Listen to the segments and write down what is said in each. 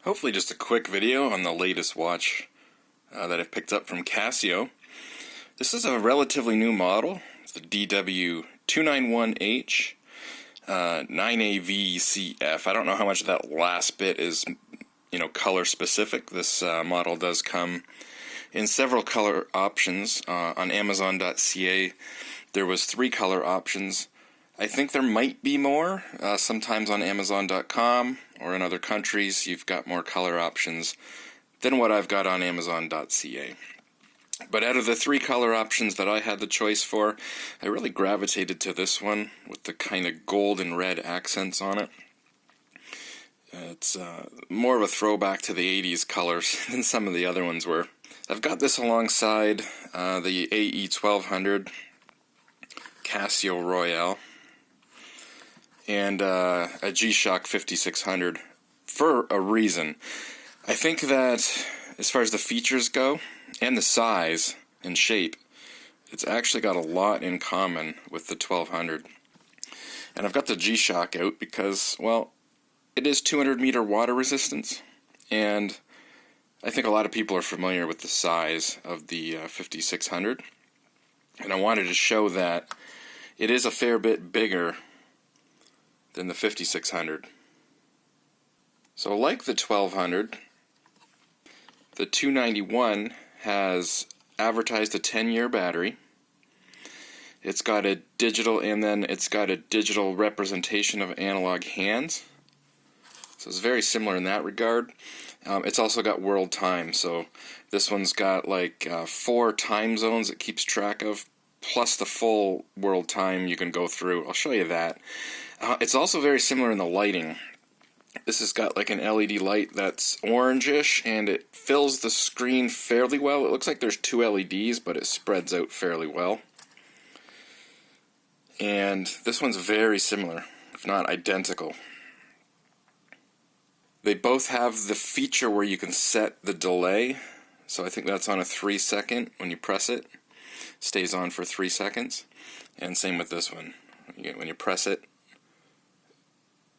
Hopefully just a quick video on the latest watch that I've picked up from Casio. This is a relatively new model. It's the DW-291H 9AVCF. I don't know how much of that last bit is, color specific. This model does come in several color options. On Amazon.ca there was 3 color options. I think there might be more. Sometimes on Amazon.com or in other countries you've got more color options than what I've got on Amazon.ca. But out of the 3 color options that I had the choice for, I really gravitated to this one with the kind of gold and red accents on it. It's more of a throwback to the 80s colors than some of the other ones were. I've got this alongside the AE1200 Casio Royale and a G-Shock 5600 for a reason. I think that as far as the features go and the size and shape, it's actually got a lot in common with the 1200. And I've got the G-Shock out because, well, it is 200 meter water resistance, and I think a lot of people are familiar with the size of the 5600, and I wanted to show that it is a fair bit bigger than the 5600. So like the 1200, the 291 has advertised a 10-year battery. It's got a digital, and then it's got a digital representation of analog hands. So it's very similar in that regard. It's also got world time, so this one's got like 4 time zones it keeps track of, plus the full world time you can go through. I'll show you that. It's also very similar in the lighting. This has got like an LED light that's orangish, and it fills the screen fairly well. It looks like there's 2 LEDs, but it spreads out fairly well. And this one's very similar, if not identical. They both have the feature where you can set the delay, so I think that's on a 3-second. When you press it, it stays on for 3 seconds. And same with this one. When you press it,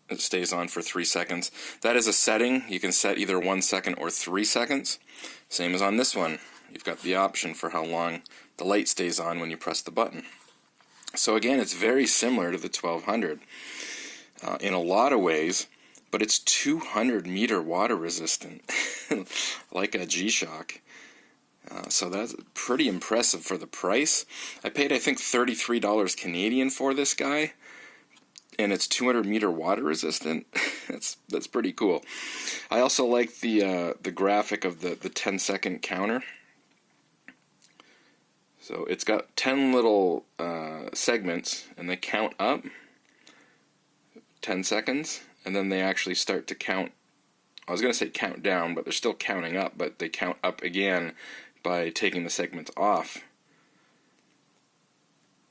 it stays on for 3 seconds. That is a setting. You can set either 1 second or 3 seconds. Same as on this one. You've got the option for how long the light stays on when you press the button. So again, it's very similar to the 1200 in a lot of ways, but it's 200 meter water resistant, like a G-Shock. So that's pretty impressive for the price. I paid, I think, $33 Canadian for this guy, and it's 200 meter water resistant. That's pretty cool. I also like the graphic of the 10-second counter. So it's got 10 little segments, and they count up 10 seconds, and then they actually start to count. I was going to say count down, but they're still counting up, but they count up again by taking the segments off.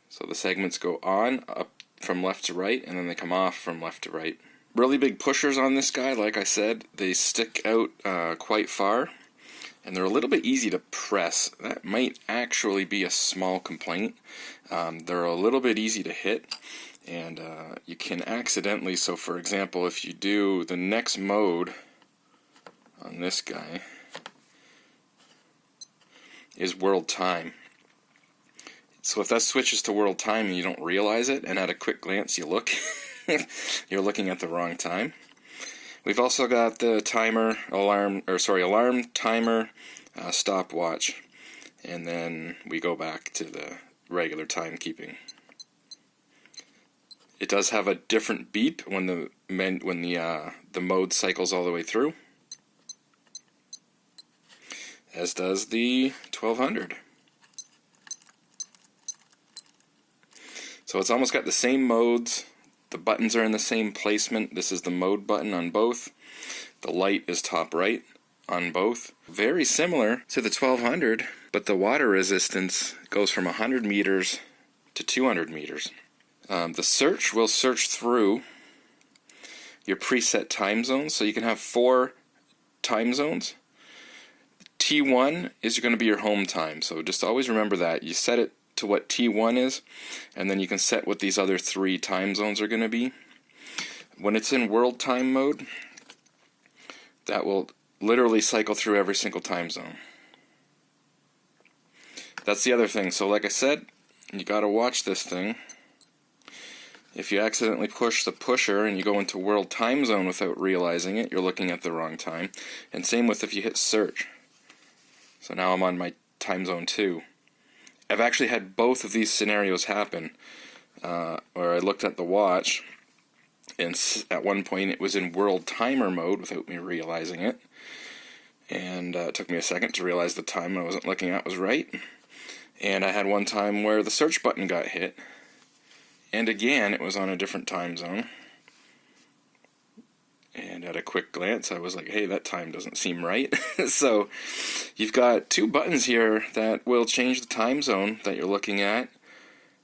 So the segments go on, up from left to right, and then they come off from left to right. Really big pushers on this guy, like I said. They stick out quite far, and they're a little bit easy to press. That might actually be a small complaint. They're a little bit easy to hit, and you can accidentally, so for example, if you do the next mode on this guy is world time. So if that switches to world time and you don't realize it, and at a quick glance you look, you're looking at the wrong time. We've also got the alarm, timer, stopwatch, and then we go back to the regular timekeeping. It does have a different beep when the mode cycles all the way through, as does the 1200. So it's almost got the same modes. The buttons are in the same placement. This is the mode button on both. The light is top right on both. Very similar to the 1200, but the water resistance goes from 100 meters to 200 meters. The search will search through your preset time zones, so you can have 4 time zones. T1 is going to be your home time, so just always remember that. You set it to what T1 is, and then you can set what these other 3 time zones are going to be. When it's in world time mode, that will literally cycle through every single time zone. That's the other thing. So like I said, you gotta watch this thing. If you accidentally push the pusher and you go into world time zone without realizing it, you're looking at the wrong time. And same with if you hit search. So now I'm on my time zone 2. I've actually had both of these scenarios happen, where I looked at the watch, and at one point it was in world timer mode without me realizing it. And it took me a second to realize the time I wasn't looking at was right. And I had one time where the search button got hit, and again it was on a different time zone. And at a quick glance I was like, hey, that time doesn't seem right. So you've got two buttons here that will change the time zone that you're looking at.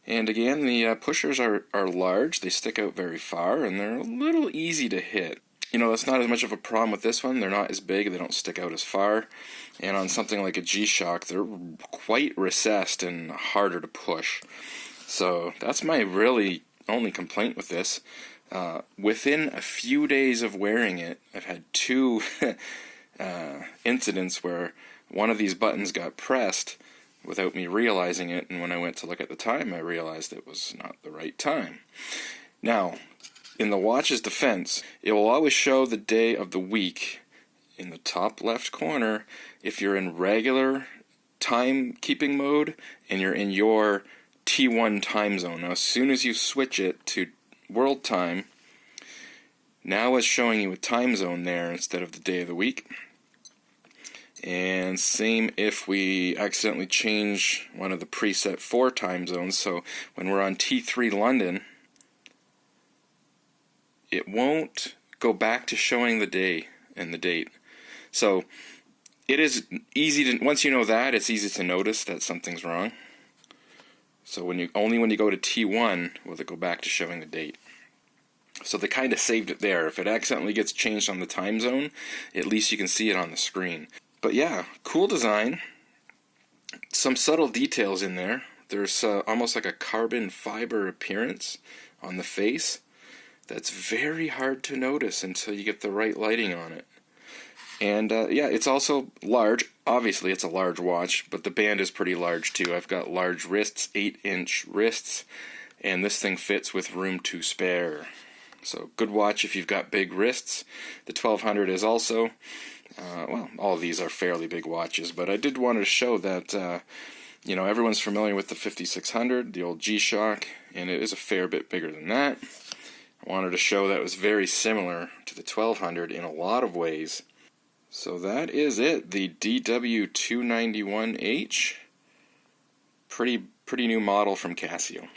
And again, the pushers are large, they stick out very far, and they're a little easy to hit. You know, that's not as much of a problem with this one. They're not as big, they don't stick out as far. And on something like a G-Shock, they're quite recessed and harder to push. So that's my really only complaint with this. Within a few days of wearing it, I've had two incidents where one of these buttons got pressed without me realizing it, and when I went to look at the time, I realized it was not the right time. Now, in the watch's defense, it will always show the day of the week in the top left corner if you're in regular timekeeping mode and you're in your T1 time zone. Now, as soon as you switch it to world time, now it's showing you a time zone there instead of the day of the week. And same if we accidentally change one of the preset 4 time zones. So when we're on T3 London, it won't go back to showing the day and the date. So it is easy to, once you know that, it's easy to notice that something's wrong. So when you go to T1 will it go back to showing the date. So they kind of saved it there. If it accidentally gets changed on the time zone, at least you can see it on the screen. But yeah, cool design. Some subtle details in there. There's almost like a carbon fiber appearance on the face that's very hard to notice until you get the right lighting on it. And yeah, it's also large. Obviously, it's a large watch, but the band is pretty large too. I've got large wrists, 8-inch wrists, and this thing fits with room to spare. So good watch if you've got big wrists. The 1200 is also, well, all of these are fairly big watches, but I did want to show that, you know, everyone's familiar with the 5600, the old G-Shock, and it is a fair bit bigger than that. I wanted to show that it was very similar to the 1200 in a lot of ways. So that is it, the DW-291H. Pretty new model from Casio.